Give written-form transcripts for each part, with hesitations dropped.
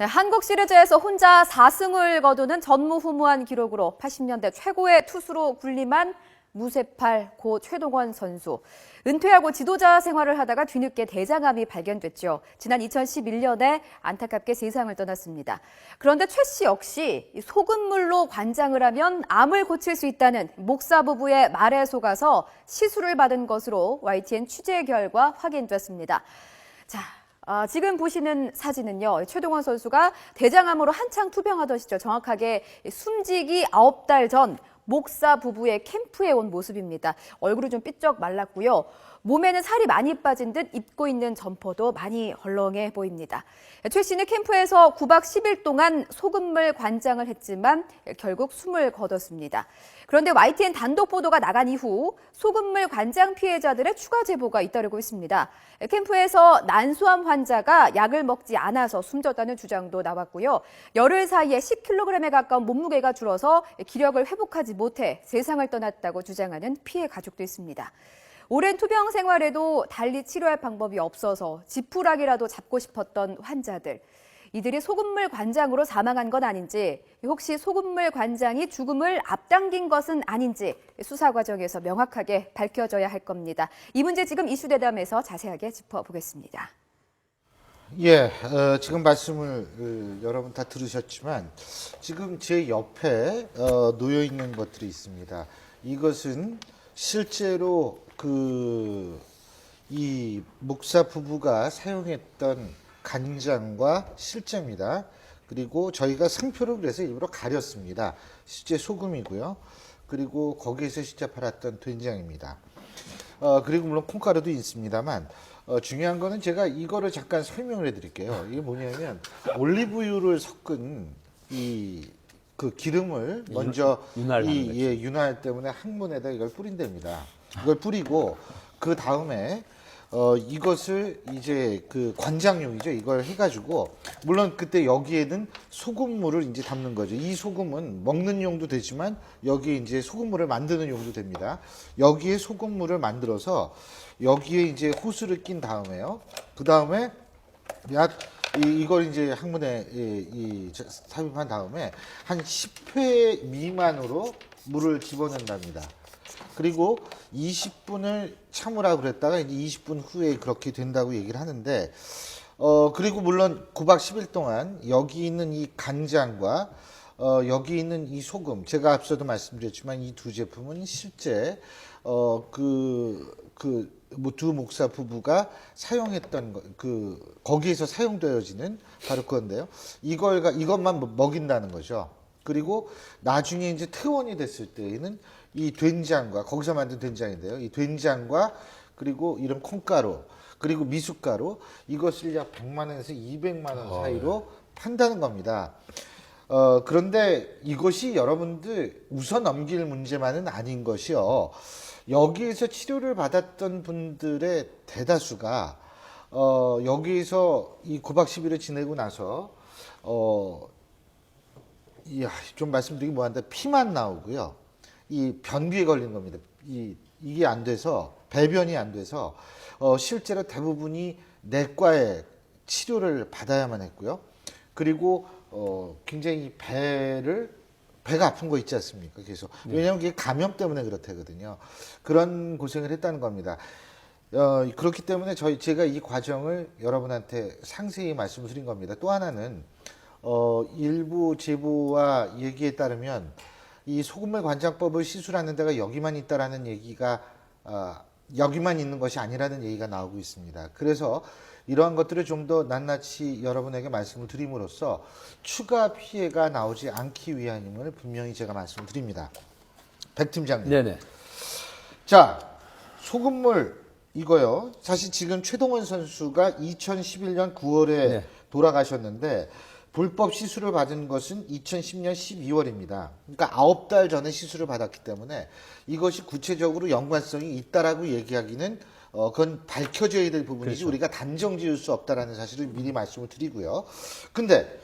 네, 한국 시리즈에서 혼자 4승을 거두는 전무후무한 기록으로 80년대 최고의 투수로 군림한 무쇠팔 고 최동원 선수. 은퇴하고 지도자 생활을 하다가 뒤늦게 대장암이 발견됐죠. 지난 2011년에 안타깝게 세상을 떠났습니다. 그런데 최 씨 역시 소금물로 관장을 하면 암을 고칠 수 있다는 목사 부부의 말에 속아서 시술을 받은 것으로 YTN 취재 결과 확인됐습니다. 자, 지금 보시는 사진은요, 최동원 선수가 대장암으로 한창 투병하던 시절 정확하게 숨지기 9달 전 목사 부부의 캠프에 온 모습입니다. 얼굴이 좀 삐쩍 말랐고요. 몸에는 살이 많이 빠진 듯 입고 있는 점퍼도 많이 헐렁해 보입니다. 최 씨는 캠프에서 9박 10일 동안 소금물 관장을 했지만 결국 숨을 거뒀습니다. 그런데 YTN 단독 보도가 나간 이후 소금물 관장 피해자들의 추가 제보가 잇따르고 있습니다. 캠프에서 난소암 환자가 약을 먹지 않아서 숨졌다는 주장도 나왔고요. 열흘 사이에 10kg에 가까운 몸무게가 줄어서 기력을 회복하지 못해 세상을 떠났다고 주장하는 피해 가족도 있습니다. 오랜 투병 생활에도 달리 치료할 방법이 없어서 지푸라기라도 잡고 싶었던 환자들. 이들이 소금물 관장으로 사망한 건 아닌지, 혹시 소금물 관장이 죽음을 앞당긴 것은 아닌지 수사 과정에서 명확하게 밝혀져야 할 겁니다. 이 문제 지금 이슈대담에서 자세하게 짚어보겠습니다. 예, 지금 말씀을 여러분 다 들으셨지만 지금 제 옆에 놓여 있는 것들이 있습니다. 이것은 실제로 이 목사 부부가 사용했던 간장과 실제입니다. 그리고 저희가 상표를 그래서 일부러 가렸습니다. 실제 소금이고요. 그리고 거기에서 실제 팔았던 된장입니다. 그리고 물론 콩가루도 있습니다만 중요한 거는 제가 이거를 잠깐 설명을 해드릴게요. 이게 뭐냐면 올리브유를 섞은 그 기름을 먼저 윤활 때문에 항문에다 이걸 뿌린답니다. 이걸 뿌리고 그 다음에 이것을 이제 그 관장용이죠. 이걸 해가지고 물론 그때 여기에는 소금물을 이제 담는 거죠. 이 소금은 먹는 용도 되지만 여기에 이제 소금물을 만드는 용도 됩니다. 여기에 소금물을 만들어서 여기에 이제 호스를 낀 다음에요. 그 다음에 이걸 이제 항문에 삽입한 다음에 한 10회 미만으로 물을 집어넣는답니다. 그리고 20분을 참으라고 그랬다가 이제 20분 후에 그렇게 된다고 얘기를 하는데, 그리고 물론 9박 10일 동안 여기 있는 이 간장과 여기 있는 이 소금, 제가 앞서도 말씀드렸지만 이 두 제품은 실제 두 목사 부부가 사용했던 거기에서 사용되어지는 바로 그건데요. 이것만 먹인다는 거죠. 그리고 나중에 이제 퇴원이 됐을 때에는 이 된장과 거기서 만든 된장인데요. 이 된장과 그리고 이런 콩가루 그리고 미숫가루 이것을 약 100만 원에서 200만 원 사이로 판다는 겁니다. 그런데 이것이 여러분들 웃어 넘길 문제만은 아닌 것이요. 여기에서 치료를 받았던 분들의 대다수가 여기에서 이 9박 10일을 지내고 나서 좀 말씀드리기 뭐한데 피만 나오고요. 이 변비에 걸린 겁니다. 이게 안 돼서 배변이 안 돼서 실제로 대부분이 내과에 치료를 받아야만 했고요. 그리고 굉장히 배가 아픈 거 있지 않습니까? 그래서 왜냐하면 이게 감염 때문에 그렇다거든요. 그런 고생을 했다는 겁니다. 그렇기 때문에 제가 이 과정을 여러분한테 상세히 말씀을 드린 겁니다. 또 하나는 일부 제보와 얘기에 따르면 이 소금물 관장법을 시술하는 데가 여기만 있다라는 얘기가 여기만 있는 것이 아니라는 얘기가 나오고 있습니다. 그래서 이러한 것들을 좀 더 낱낱이 여러분에게 말씀을 드림으로써 추가 피해가 나오지 않기 위함을 분명히 제가 말씀을 드립니다. 백 팀장님. 네네. 자, 소금물 이거요. 사실 지금 최동원 선수가 2011년 9월에 돌아가셨는데 불법 시술을 받은 것은 2010년 12월입니다. 그러니까 9달 전에 시술을 받았기 때문에 이것이 구체적으로 연관성이 있다라고 얘기하기는 그건 밝혀져야 될 부분이지 그렇죠. 우리가 단정 지을 수 없다라는 사실을 미리 말씀을 드리고요. 근데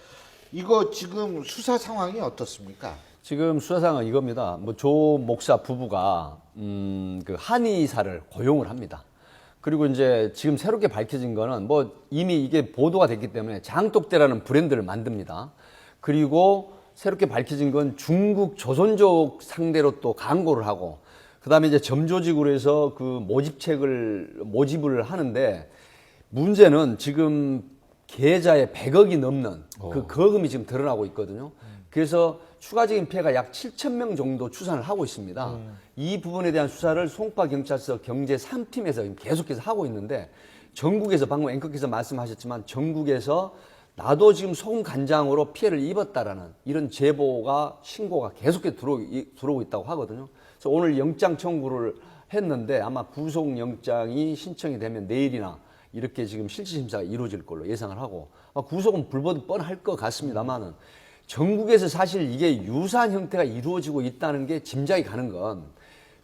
이거 지금 수사 상황이 어떻습니까? 지금 수사 상황은 이겁니다. 조 목사 부부가 그 한의사를 고용을 합니다. 그리고 이제 지금 새롭게 밝혀진 거는 뭐 이미 이게 보도가 됐기 때문에 장독대라는 브랜드를 만듭니다. 그리고 새롭게 밝혀진 건 중국 조선족 상대로 또 광고를 하고, 그 다음에 이제 점조직으로 해서 그 모집을 하는데, 문제는 지금 계좌에 100억이 넘는 그 거금이 지금 드러나고 있거든요. 그래서 추가적인 피해가 약 7,000명 정도 추산을 하고 있습니다. 이 부분에 대한 수사를 송파경찰서 경제 3팀에서 계속해서 하고 있는데, 전국에서 방금 앵커께서 말씀하셨지만 전국에서 나도 지금 소금 간장으로 피해를 입었다라는 이런 제보가, 신고가 계속해서 들어오고 있다고 하거든요. 그래서 오늘 영장 청구를 했는데 아마 구속영장이 신청이 되면 내일이나 이렇게 지금 실질심사가 이루어질 걸로 예상을 하고, 구속은 불보듯 뻔할 것 같습니다만은, 전국에서 사실 이게 유사한 형태가 이루어지고 있다는 게 짐작이 가는 건,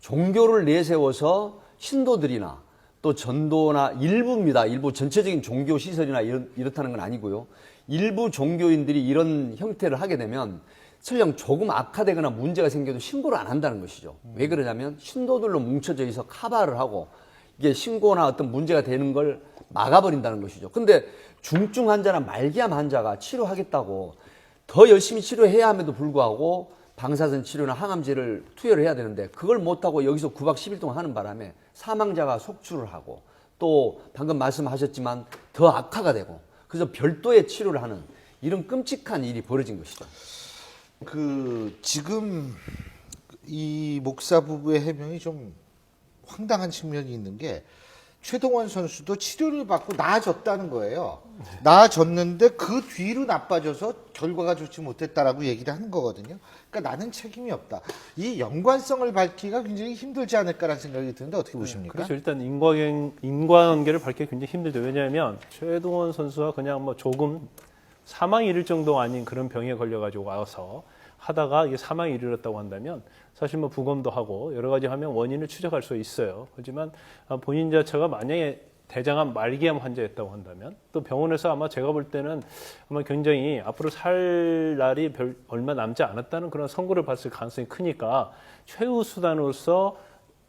종교를 내세워서 신도들이나 또 전도나 일부입니다. 일부 전체적인 종교 시설이나 이렇다는 건 아니고요. 일부 종교인들이 이런 형태를 하게 되면 설령 조금 악화되거나 문제가 생겨도 신고를 안 한다는 것이죠. 왜 그러냐면 신도들로 뭉쳐져 있어 카바를 하고 이게 신고나 어떤 문제가 되는 걸 막아버린다는 것이죠. 근데 중증 환자나 말기암 환자가 치료하겠다고 더 열심히 치료해야 함에도 불구하고 방사선 치료나 항암제를 투여를 해야 되는데, 그걸 못하고 여기서 9박 10일 동안 하는 바람에 사망자가 속출을 하고, 또 방금 말씀하셨지만 더 악화가 되고, 그래서 별도의 치료를 하는 이런 끔찍한 일이 벌어진 것이죠. 지금 이 목사 부부의 해명이 좀 황당한 측면이 있는 게, 최동원 선수도 치료를 받고 나아졌다는 거예요. 나아졌는데 그 뒤로 나빠져서 결과가 좋지 못했다라고 얘기를 하는 거거든요. 그러니까 나는 책임이 없다. 이 연관성을 밝히기가 굉장히 힘들지 않을까라는 생각이 드는데 어떻게 보십니까? 그렇죠. 일단 인과관계를 밝히기 굉장히 힘들죠. 왜냐하면 최동원 선수가 그냥 뭐 조금 사망에 이를 정도 아닌 그런 병에 걸려가지고 와서 하다가 이게 사망에 이르렀다고 한다면 사실 뭐 부검도 하고 여러 가지 하면 원인을 추적할 수 있어요. 하지만 본인 자체가 만약에 대장암 말기암 환자였다고 한다면, 또 병원에서 아마 제가 볼 때는 아마 굉장히 앞으로 살 날이 얼마 남지 않았다는 그런 선고를 받을 가능성이 크니까 최후 수단으로서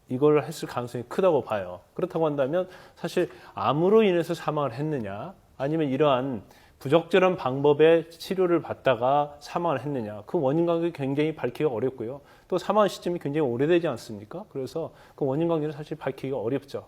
이걸 했을 가능성이 크다고 봐요. 그렇다고 한다면 사실 암으로 인해서 사망을 했느냐, 아니면 이러한 부적절한 방법의 치료를 받다가 사망을 했느냐, 그 원인 관계 굉장히 밝히기가 어렵고요. 또 사망 시점이 굉장히 오래되지 않습니까? 그래서 그 원인 관계는 사실 밝히기가 어렵죠.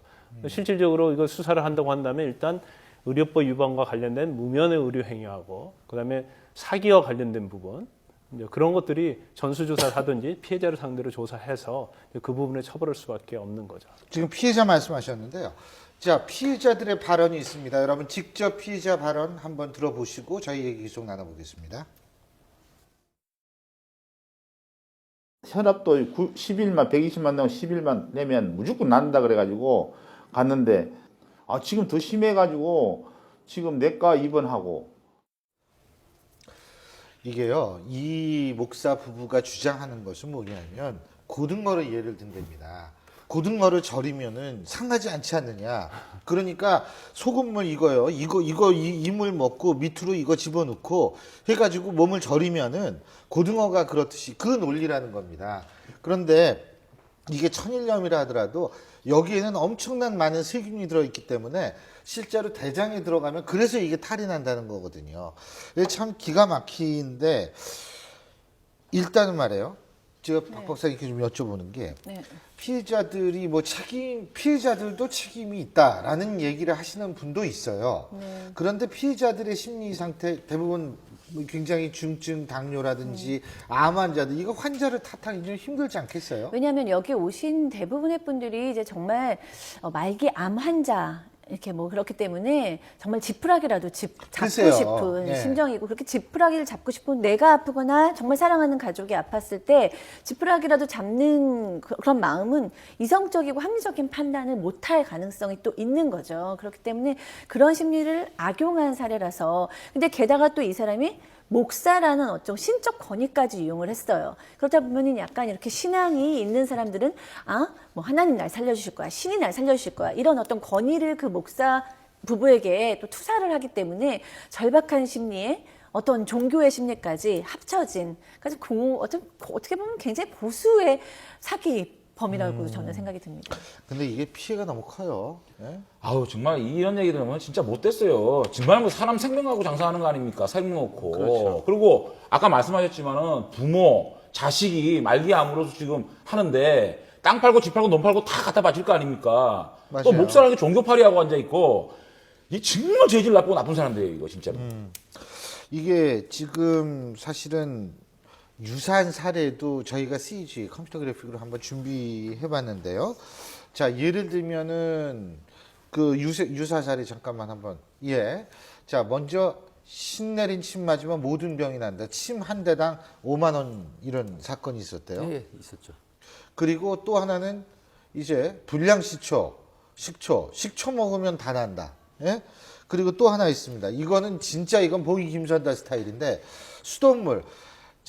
실질적으로 이거 수사를 한다고 한다면 일단 의료법 위반과 관련된 무면의 의료 행위하고, 그다음에 사기와 관련된 부분, 이제 그런 것들이 전수조사를 하든지 피해자를 상대로 조사해서 그 부분에 처벌할 수밖에 없는 거죠. 지금 피해자 말씀하셨는데요. 자, 피해자들의 발언이 있습니다. 여러분 직접 피해자 발언 한번 들어보시고 저희 얘기 계속 나눠보겠습니다. 현업도 10일만 120만 내고 10일만 내면 무조건 난다 그래가지고 갔는데, 지금 더 심해가지고 지금 내과 입원하고. 이게요, 이 목사 부부가 주장하는 것은 뭐냐면 고등어를 예를 든답니다. 고등어를 절이면은 상하지 않지 않느냐. 그러니까 소금물 이거요. 이물 먹고 밑으로 이거 집어넣고 해가지고 몸을 절이면은 고등어가 그렇듯이 그 논리라는 겁니다. 그런데 이게 천일염이라 하더라도 여기에는 엄청난 많은 세균이 들어있기 때문에 실제로 대장에 들어가면 그래서 이게 탈이 난다는 거거든요. 참 기가 막히는데, 일단은 말이에요. 제가 박 박사님께 좀 여쭤보는 게, 피해자들이 피해자들도 책임이 있다라는 얘기를 하시는 분도 있어요. 그런데 피해자들의 심리 상태 대부분 굉장히 중증 당뇨라든지 암 환자들, 이거 환자를 탓하기 좀 힘들지 않겠어요? 왜냐하면 여기 오신 대부분의 분들이 이제 정말 말기 암 환자, 이렇게 뭐 그렇기 때문에 정말 지푸라기라도 잡고 글쎄요. 싶은 예. 심정이고, 그렇게 지푸라기를 잡고 싶은, 내가 아프거나 정말 사랑하는 가족이 아팠을 때 지푸라기라도 잡는 그런 마음은 이성적이고 합리적인 판단을 못할 가능성이 또 있는 거죠. 그렇기 때문에 그런 심리를 악용한 사례라서. 근데 게다가 또 이 사람이 목사라는 어떤 신적 권위까지 이용을 했어요. 그러다 보면은 약간 이렇게 신앙이 있는 사람들은 뭐 하나님 날 살려주실 거야, 신이 날 살려주실 거야, 이런 어떤 권위를 그 목사 부부에게 또 투사를 하기 때문에 절박한 심리에 어떤 종교의 심리까지 합쳐진, 그래서 어떻게 보면 굉장히 보수의 사기 범이라고 저는 생각이 듭니다. 근데 이게 피해가 너무 커요. 예? 아우 정말 이런 얘기 들으면 진짜 못됐어요. 정말 뭐 사람 생명하고 장사하는 거 아닙니까? 살림 놓고. 그렇죠. 그리고 아까 말씀하셨지만은 부모, 자식이 말기암으로서 지금 하는데 땅 팔고 집 팔고 논 팔고 다 갖다 바칠 거 아닙니까? 또 맞아요. 목사라는 게 종교파리하고 앉아 있고 이 정말 죄질 나쁘고 나쁜 사람들이에요 이거 진짜로. 이게 지금 사실은 유사한 사례도 저희가 CG 컴퓨터 그래픽으로 한번 준비해 봤는데요. 자, 예를 들면은 그 유사 사례 잠깐만 한번. 예. 자, 먼저 신 내린 침 맞으면 모든 병이 난다. 침 한 대당 5만 원 이런 사건이 있었대요. 예, 있었죠. 그리고 또 하나는 이제 불량 식초 먹으면 다 난다. 예? 그리고 또 하나 있습니다. 이거는 진짜 이건 보기 김선다 스타일인데 수돗물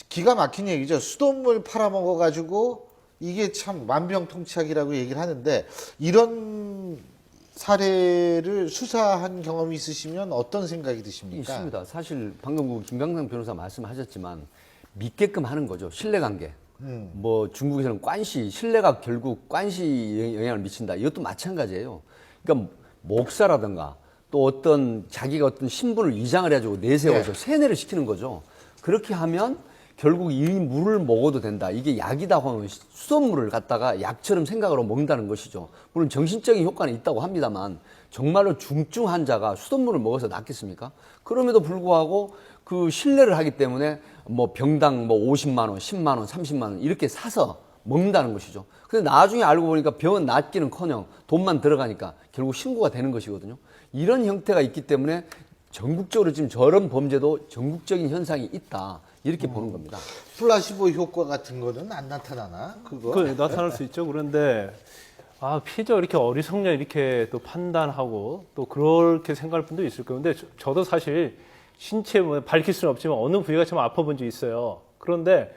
기가 막힌 얘기죠. 수돗물 팔아먹어 가지고 이게 참 만병통치약이라고 얘기를 하는데 이런 사례를 수사한 경험이 있으시면 어떤 생각이 드십니까? 있습니다. 사실 방금 그 김강상 변호사 말씀하셨지만 믿게끔 하는 거죠. 신뢰관계. 뭐 중국에서는 관시, 신뢰가 결국 관시 영향을 미친다. 이것도 마찬가지예요. 그러니까 목사라든가 또 어떤 자기가 어떤 신분을 위장을 해가지고 내세워서 세뇌를 시키는 거죠. 그렇게 하면 결국 이 물을 먹어도 된다. 이게 약이다 하면 수돗물을 갖다가 약처럼 생각으로 먹는다는 것이죠. 물론 정신적인 효과는 있다고 합니다만 정말로 중증 환자가 수돗물을 먹어서 낫겠습니까? 그럼에도 불구하고 그 신뢰를 하기 때문에 뭐 병당 뭐 50만 원, 10만 원, 30만 원 이렇게 사서 먹는다는 것이죠. 근데 나중에 알고 보니까 병은 낫기는커녕 돈만 들어가니까 결국 신고가 되는 것이거든요. 이런 형태가 있기 때문에 전국적으로 지금 저런 범죄도 전국적인 현상이 있다. 이렇게 보는 겁니다. 플라시보 효과 같은 거는 안 나타나나? 그거? 그 나타날 수 있죠. 그런데 피해자가 이렇게 어리석냐 이렇게 또 판단하고 또 그렇게 생각할 분도 있을 거예요. 근데 저도 사실 신체 뭐 밝힐 수는 없지만 어느 부위가 좀 아파본 적이 있어요. 그런데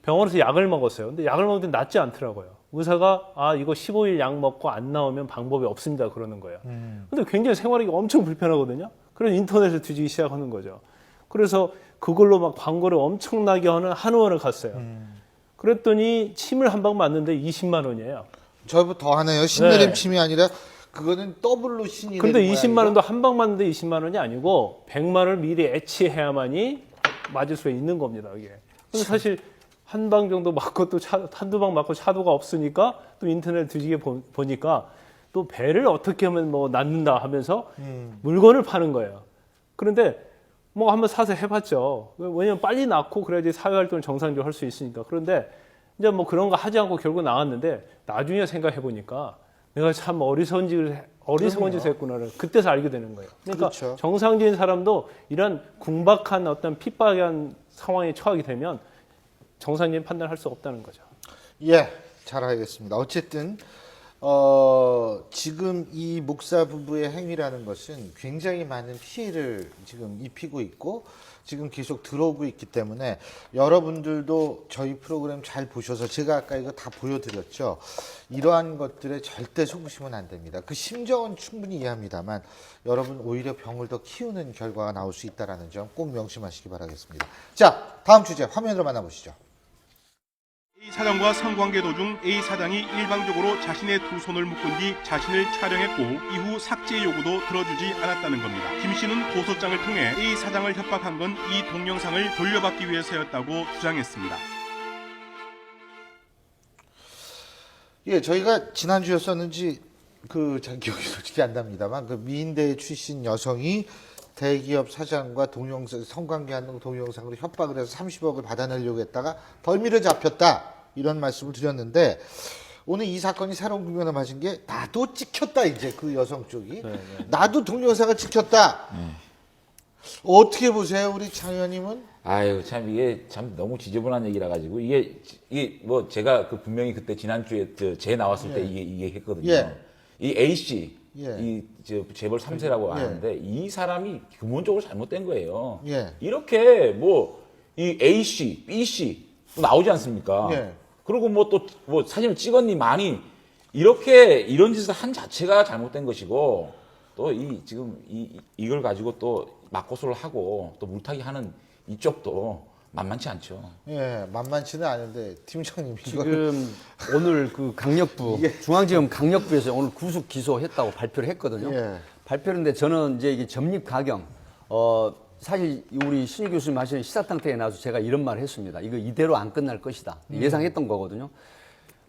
병원에서 약을 먹었어요. 근데 약을 먹는데 낫지 않더라고요. 의사가 이거 15일 약 먹고 안 나오면 방법이 없습니다. 그러는 거예요. 근데 굉장히 생활이 엄청 불편하거든요. 그래서 인터넷을 뒤지기 시작하는 거죠. 그래서 그걸로 막 광고를 엄청나게 하는 한의원을 갔어요. 그랬더니 침을 한 방 맞는데 20만 원이에요. 저보다 더 하네요. 신내림 네. 침이 아니라 그거는 더블로 신이 근데 되는 거야, 20만 이거? 원도 한 방 맞는데 20만 원이 아니고 100만 원을 미리 애취해야만이 맞을 수 있는 겁니다. 이게. 근데 사실 한 방 정도 맞고 또 한두 방 맞고 차도가 없으니까 또 인터넷 뒤지게 보니까 또 배를 어떻게 하면 뭐 낫는다 하면서 물건을 파는 거예요. 그런데 뭐 한번 사서 해봤죠. 왜냐면 빨리 낳고 그래야지 사회활동을 정상적으로 할 수 있으니까. 그런데 이제 뭐 그런 거 하지 않고 결국 나왔는데 나중에 생각해 보니까 내가 참 어리석은 짓을 했구나를 그때서 알게 되는 거예요. 그러니까 그렇죠. 정상적인 사람도 이런 궁박한 어떤 핍박한 상황에 처하게 되면 정상적인 판단을 할 수 없다는 거죠. 예, 잘 알겠습니다. 어쨌든 지금 이 목사 부부의 행위라는 것은 굉장히 많은 피해를 지금 입히고 있고 지금 계속 들어오고 있기 때문에 여러분들도 저희 프로그램 잘 보셔서 제가 아까 이거 다 보여드렸죠. 이러한 것들에 절대 속으시면 안 됩니다. 그 심정은 충분히 이해합니다만 여러분 오히려 병을 더 키우는 결과가 나올 수 있다는 점 꼭 명심하시기 바라겠습니다. 자, 다음 주제 화면으로 만나보시죠. A 사장과 성관계 도중 A 사장이 일방적으로 자신의 두 손을 묶은 뒤 자신을 촬영했고 이후 삭제 요구도 들어주지 않았다는 겁니다. 김 씨는 고소장을 통해 A 사장을 협박한 건 이 동영상을 돌려받기 위해서였다고 주장했습니다. 예, 저희가 지난주였었는지 잘 기억이 솔직히 안 납니다만 그 미인대 출신 여성이 대기업 사장과 성관계하는 동영상으로 협박을 해서 30억을 받아내려고 했다가 덜미를 잡혔다 이런 말씀을 드렸는데 오늘 이 사건이 새로운 국면을 맞은 게 나도 찍혔다 이제 그 여성 쪽이 나도 동영상을 찍혔다. 어떻게 보세요 우리 장 의원님은? 아유 참 이게 참 너무 지저분한 얘기라 가지고 이게 뭐 제가 그 분명히 그때 지난주에 제 나왔을 때 이게 했거든요. 예. 이 A 씨 예. 이 재벌 3세라고 예. 하는데 이 사람이 근본적으로 잘못된 거예요. 예. 이렇게 뭐 이 A 씨, B 씨 또 나오지 않습니까? 예. 그리고 뭐 또 뭐 사진을 찍었니 많이 이렇게 이런 짓을 한 자체가 잘못된 것이고 또 지금 이걸 가지고 또 맞고소를 하고 또 물타기 하는 이쪽도 만만치 않죠. 예, 만만치는 않은데 팀장님 이거 지금 오늘 그 강력부 중앙지검 강력부에서 오늘 구속 기소했다고 발표를 했거든요. 예. 발표했는데 저는 이제 이게 점립 가경 사실 우리 신희 교수님 하시는 시사탕태에 나와서 제가 이런 말을 했습니다. 이거 이대로 안 끝날 것이다. 예상했던 거거든요.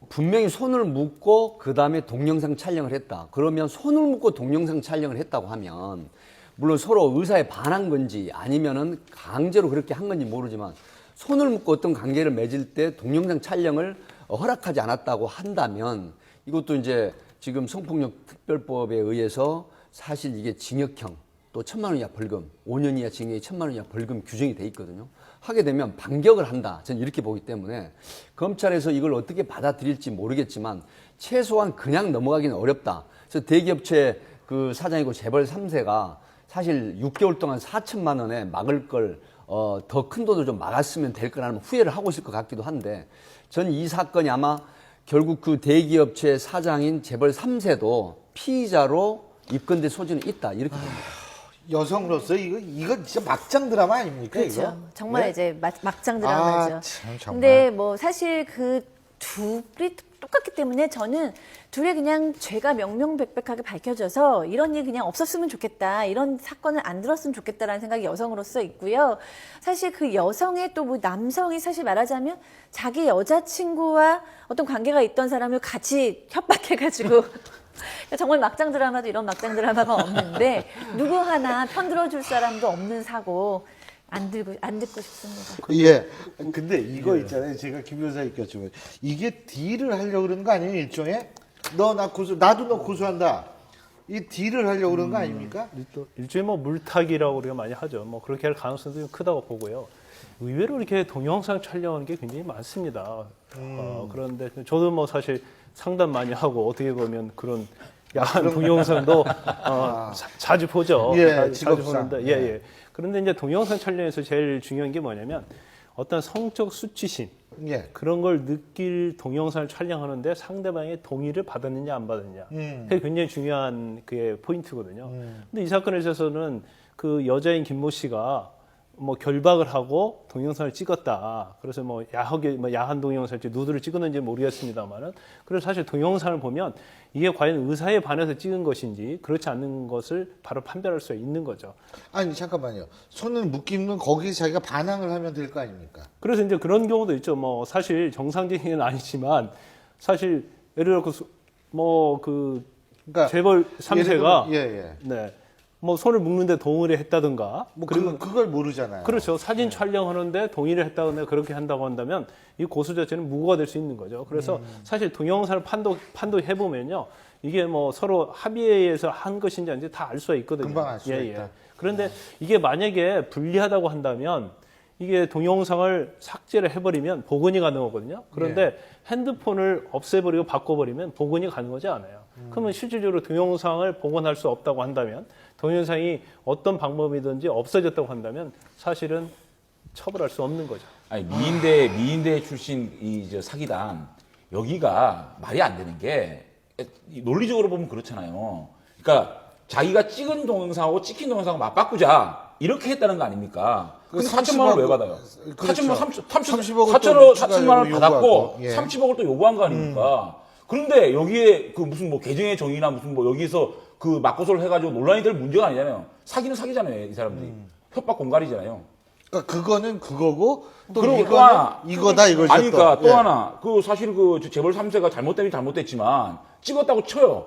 분명히 손을 묶고 그 다음에 동영상 촬영을 했다. 그러면 손을 묶고 동영상 촬영을 했다고 하면 물론 서로 의사에 반한 건지 아니면은 강제로 그렇게 한 건지 모르지만 손을 묶고 어떤 관계를 맺을 때 동영상 촬영을 허락하지 않았다고 한다면 이것도 이제 지금 성폭력 특별법에 의해서 사실 이게 징역형 또 1,000만 원 이하 벌금, 5년 이하 징역이 1,000만 원 이하 벌금 규정이 돼 있거든요. 하게 되면 반격을 한다. 저는 이렇게 보기 때문에 검찰에서 이걸 어떻게 받아들일지 모르겠지만 최소한 그냥 넘어가기는 어렵다. 그래서 대기업체 그 사장이고 재벌 3세가 사실 6개월 동안 4천만 원에 막을 걸 더 큰 돈을 좀 막았으면 될 거라는 후회를 하고 있을 것 같기도 한데 전 이 사건이 아마 결국 그 대기업체 사장인 재벌 3세도 피의자로 입건될 소지는 있다. 이렇게 봅니다. 여성으로서 이거 진짜 막장 드라마 아닙니까? 그렇죠. 이거? 정말 네? 이제 막장 드라마죠. 아, 참, 정말. 근데 뭐 사실 그 둘이 똑같기 때문에 저는 둘이 그냥 죄가 명명백백하게 밝혀져서 이런 일 그냥 없었으면 좋겠다. 이런 사건을 안 들었으면 좋겠다라는 생각이 여성으로서 있고요. 사실 그 여성의 또 뭐 남성이 사실 말하자면 자기 여자친구와 어떤 관계가 있던 사람을 같이 협박해가지고 정말 막장 드라마도 이런 막장 드라마가 없는데 누구 하나 편들어줄 사람도 없는 사고 안 듣고 싶습니다. 예. 근데 이거 있잖아요. 제가 김 변호사 얘기했지만 이게 딜을 하려고 그러는 거 아니에요? 일종의 나도 너 고소한다. 이 딜을 하려고 그러는 거 아닙니까? 일종의 뭐 물타기라고 우리가 많이 하죠. 뭐 그렇게 할 가능성도 좀 크다고 보고요. 의외로 이렇게 동영상 촬영하는 게 굉장히 많습니다. 그런데 저도 뭐 사실 상담 많이 하고 어떻게 보면 그런 야한 동영상도 자주 보죠. 예, 자주 직업상. 보는데 예. 그런데 이제 동영상 촬영에서 제일 중요한 게 뭐냐면 어떤 성적 수치심 예. 그런 걸 느낄 동영상을 촬영하는데 상대방의 동의를 받았느냐 안 받았느냐 그게 굉장히 중요한 그게 포인트거든요. 근데 이 사건에 있어서는 그 여자인 김모 씨가 뭐 결박을 하고 동영상을 찍었다. 그래서 뭐 야한 동영상일지 누드를 찍었는지 모르겠습니다만은 그래서 사실 동영상을 보면 이게 과연 의사에 반해서 찍은 것인지 그렇지 않는 것을 바로 판별할 수 있는 거죠. 아니 잠깐만요. 손을 묶이면 거기에 자기가 반항을 하면 될 거 아닙니까? 그래서 이제 그런 경우도 있죠. 뭐 사실 정상적인 건 아니지만 사실 예를 들어 그러니까 재벌 3세가 예. 네. 뭐 손을 묶는데 동의를 했다든가 뭐 그리고 그걸 모르잖아요. 그렇죠. 사진 촬영하는데 동의를 했다거나 그렇게 한다고 한다면 이 고소 자체는 무고가 될 수 있는 거죠. 그래서 사실 동영상을 판독해 보면요. 이게 뭐 서로 합의에 의해서 한 것인지 아닌지 다 알 수가 있거든요. 금방 알 수가 있다. 그런데 이게 만약에 불리하다고 한다면 이게 동영상을 삭제를 해버리면 복원이 가능하거든요. 그런데 핸드폰을 없애버리고 바꿔버리면 복원이 가능하지 않아요. 그러면 실질적으로 동영상을 복원할 수 없다고 한다면 동영상이 어떤 방법이든지 없어졌다고 한다면 사실은 처벌할 수 없는 거죠. 아니 미인대 출신 저 사기단 여기가 말이 안 되는 게 논리적으로 보면 그렇잖아요. 그러니까 자기가 찍은 동영상하고 찍힌 동영상을 맞바꾸자 이렇게 했다는 거 아닙니까? 근데 4천만 원을 왜 받아요? 그렇죠. 4천만 원을 받았고 요구하고, 예. 30억을 또 요구한 거 아닙니까? 그런데 여기에 그 무슨 뭐 계정의 정의나 무슨 뭐 여기서 그 맞고소를 해가지고 논란이 될 문제가 아니잖아요. 사기는 사기잖아요, 이 사람들이. 협박 공갈이잖아요. 그러니까 그거는 그거고 또 그리고 또 이거는 하나, 이거다 이거죠. 아니까 또 예. 하나 그 사실 그 재벌 3세가 잘못되긴 잘못됐지만 찍었다고 쳐요.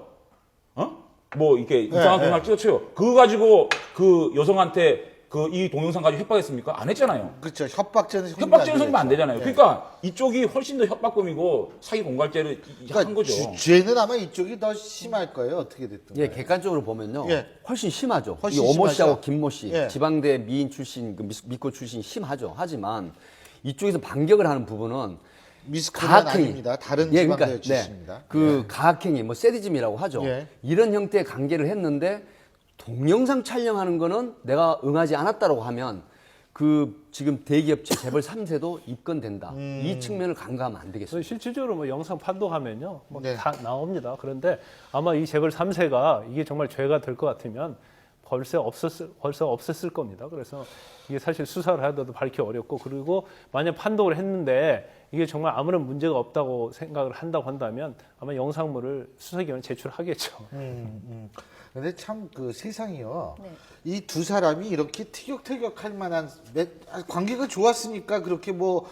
뭐 이렇게 이상한 동영상 찍어 쳐요. 그거 가지고 그 여성한테 그 이 동영상 가지고 협박했습니까? 안 했잖아요. 그렇죠. 협박죄는 협박죄는 성립 안 되잖아요. 예. 그러니까 이쪽이 훨씬 더 협박범이고 사기 공갈죄를 한 거죠. 죄는 아마 이쪽이 더 심할 거예요. 어떻게 됐든. 예, 객관적으로 보면요. 예. 훨씬 심하죠. 훨씬 이 오모 심하죠. 씨하고 김모 씨, 예. 지방대 미인 출신, 그 미코 출신 심하죠. 하지만 이쪽에서 반격을 하는 부분은 미스크는 아닙니다. 다른 지방대 출신입니다. 그 가학행위, 뭐 세디즘이라고 하죠. 예. 이런 형태의 관계를 했는데 동영상 촬영하는 거는 내가 응하지 않았다고 하면 그 지금 대기업체 재벌 3세도 입건된다. 이 측면을 간과하면 안 되겠습니다. 그래서 실질적으로 뭐 영상 판독하면요, 네. 다 나옵니다. 그런데 아마 이 재벌 3세가 이게 정말 죄가 될 것 같으면 벌써 없었을 겁니다. 그래서 이게 사실 수사를 하더라도 밝기 어렵고, 그리고 만약 판독을 했는데 이게 정말 아무런 문제가 없다고 생각을 한다고 한다면 아마 영상물을 수사기관에 제출하겠죠. 근데 참 그 세상이요. 네. 이 두 사람이 이렇게 티격태격할 만한 관계가 좋았으니까 그렇게 뭐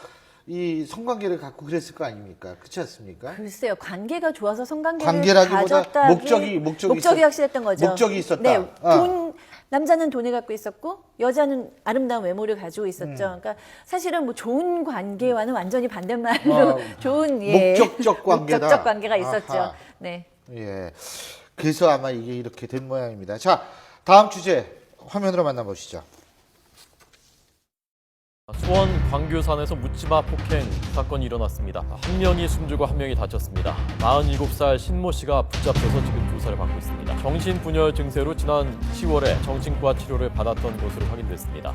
이 성관계를 갖고 그랬을 거 아닙니까? 그렇지 않습니까? 글쎄요, 관계가 좋아서 성관계를 관계라기보다 가졌다기 목적이 확실했던 거죠. 목적이 있었다. 네, 어. 남자는 돈을 갖고 있었고 여자는 아름다운 외모를 가지고 있었죠. 그러니까 사실은 뭐 좋은 관계와는 완전히 반대말로 좋은 목적적 관계다. 목적적 관계가 있었죠. 아하. 네. 예. 그래서 아마 이게 이렇게 된 모양입니다. 자, 다음 주제 화면으로 만나보시죠. 수원 광교산에서 묻지마 폭행 사건이 일어났습니다. 한 명이 숨지고 한 명이 다쳤습니다. 47살 신모 씨가 붙잡혀서 지금 조사를 받고 있습니다. 정신분열 증세로 지난 10월에 정신과 치료를 받았던 것으로 확인됐습니다.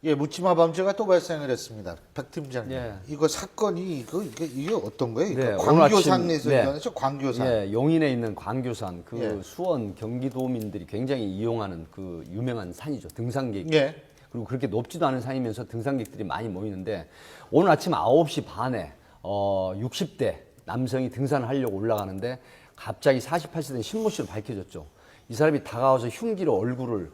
예, 묻지마 범죄가 또 발생을 했습니다. 백 팀장님, 예. 이거 사건이 이게 어떤 거예요? 네, 광교산에서 오늘 아침, 일어났죠? 광교산. 예, 용인에 있는 광교산, 그 예. 수원 경기도민들이 굉장히 이용하는 그 유명한 산이죠. 등산객. 예. 그리고 그렇게 높지도 않은 산이면서 등산객들이 많이 모이는데 오늘 아침 9시 반에 60대 남성이 등산을 하려고 올라가는데 갑자기 48세 된 신모 씨로 밝혀졌죠. 이 사람이 다가와서 흉기로 얼굴을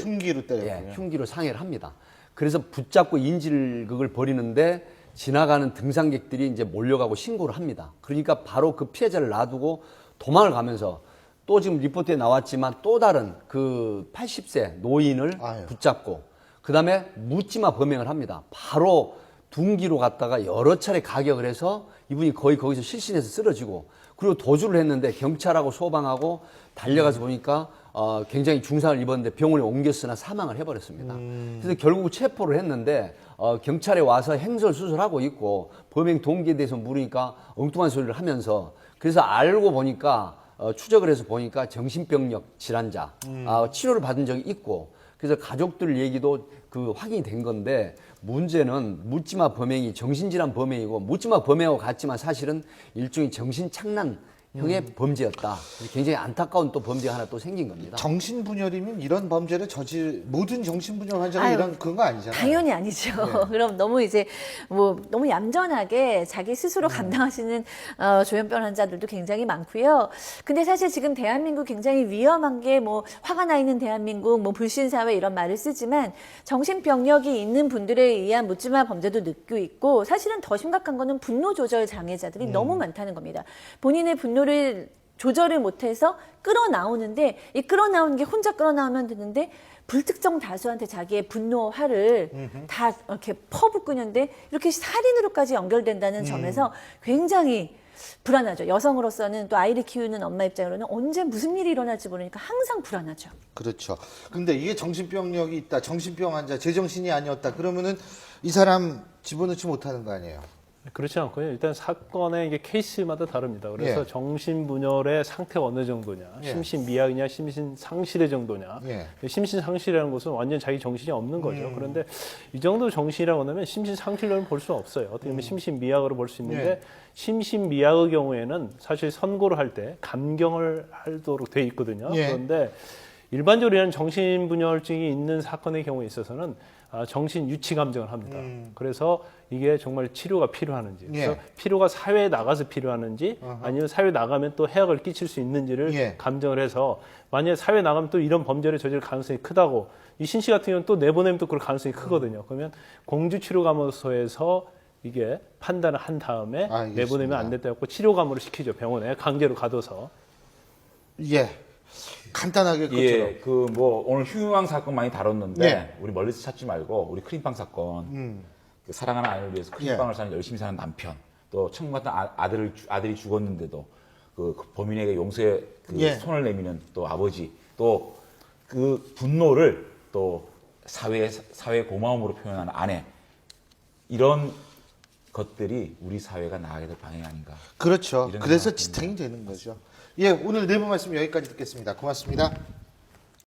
흉기로 때렸고요. 예, 흉기로 상해를 합니다. 그래서 붙잡고 인질극을 벌이는데 지나가는 등산객들이 이제 몰려가고 신고를 합니다. 그러니까 바로 그 피해자를 놔두고 도망을 가면서 또 지금 리포트에 나왔지만 또 다른 그 80세 노인을 아유. 붙잡고 그다음에 묻지마 범행을 합니다. 바로 둔기로 갔다가 여러 차례 가격을 해서 이분이 거의 거기서 실신해서 쓰러지고 그리고 도주를 했는데 경찰하고 소방하고 달려가서 보니까 굉장히 중상을 입었는데 병원에 옮겼으나 사망을 해버렸습니다. 그래서 결국 체포를 했는데 경찰에 와서 행설 수술하고 있고 범행 동기에 대해서 물으니까 엉뚱한 소리를 하면서 그래서 알고 보니까 추적을 해서 보니까 정신병력 질환자 치료를 받은 적이 있고 그래서 가족들 얘기도 그 확인이 된 건데 문제는 묻지마 범행이 정신질환 범행이고 묻지마 범행하고 같지만 사실은 일종의 정신착란형의 범죄였다. 굉장히 안타까운 또 범죄가 하나 또 생긴 겁니다. 정신분열이면 이런 범죄를 모든 정신분열 환자가 아유, 이런 그런 거 아니잖아요. 당연히 아니죠. 그럼 너무 이제 뭐 너무 얌전하게 자기 스스로 감당하시는 조현병 환자들도 굉장히 많고요. 근데 사실 지금 대한민국 굉장히 위험한 게 뭐 화가 나 있는 대한민국, 뭐 불신 사회 이런 말을 쓰지만 정신병력이 있는 분들에 의한 묻지마 범죄도 느끼고 있고 사실은 더 심각한 거는 분노 조절 장애자들이 너무 많다는 겁니다. 본인의 분노를 조절을 못해서 끌어나오는데 이 끌어나오는 게 혼자 끌어나오면 되는데 불특정 다수한테 자기의 분노, 화를 다 이렇게 퍼붓고는데 이렇게 살인으로까지 연결된다는 점에서 굉장히 불안하죠. 여성으로서는 또 아이를 키우는 엄마 입장으로는 언제 무슨 일이 일어날지 모르니까 항상 불안하죠. 그렇죠. 근데 이게 정신병력이 있다, 정신병 환자, 제정신이 아니었다. 그러면은 이 사람 집어넣지 못하는 거 아니에요? 그렇지 않고요. 일단 사건의 이게 케이스마다 다릅니다. 그래서 예. 정신분열의 상태가 어느 정도냐, 예. 심신미약이냐, 심신상실의 정도냐. 예. 심신상실이라는 것은 완전 자기 정신이 없는 거죠. 그런데 이 정도 정신이라고 하면 심신상실로는 볼 수 없어요. 어떻게 보면 심신미약으로 볼 수 있는데 예. 심신미약의 경우에는 사실 선고를 할 때 감경을 하도록 돼 있거든요. 예. 그런데 일반적으로 이런 정신분열증이 있는 사건의 경우에 있어서는 정신 유치 감정을 합니다. 그래서 이게 정말 치료가 필요하는지, 그래서 예. 필요가 사회에 나가서 필요하는지, 아니면 사회에 나가면 또 해악을 끼칠 수 있는지를 예. 감정을 해서 만약에 사회에 나가면 또 이런 범죄를 저질 가능성이 크다고 이 신 씨 같은 경우는 또 내보내면 또 그럴 가능성이 크거든요. 그러면 공주치료감호소에서 이게 판단을 한 다음에 알겠습니다. 내보내면 안 됐다 했고 치료감으로 시키죠. 병원에 강제로 가둬서. 예. 간단하게 예, 그 뭐 오늘 흉유왕 사건 많이 다뤘는데 네. 우리 멀리서 찾지 말고 우리 크림빵 사건, 그 사랑하는 아이를 위해서 크림빵을 열심히 사는 남편, 또 천국 같은 아들이 죽었는데도 그 범인에게 용서의 예. 손을 내미는 또 아버지, 또 그 분노를 또 사회의 고마움으로 표현하는 아내, 이런 것들이 우리 사회가 나아가게 될 방향이 아닌가. 그렇죠. 이런 그래서 생각이 지탱이 되는 거죠. 예, 오늘 내부 말씀 여기까지 듣겠습니다. 고맙습니다.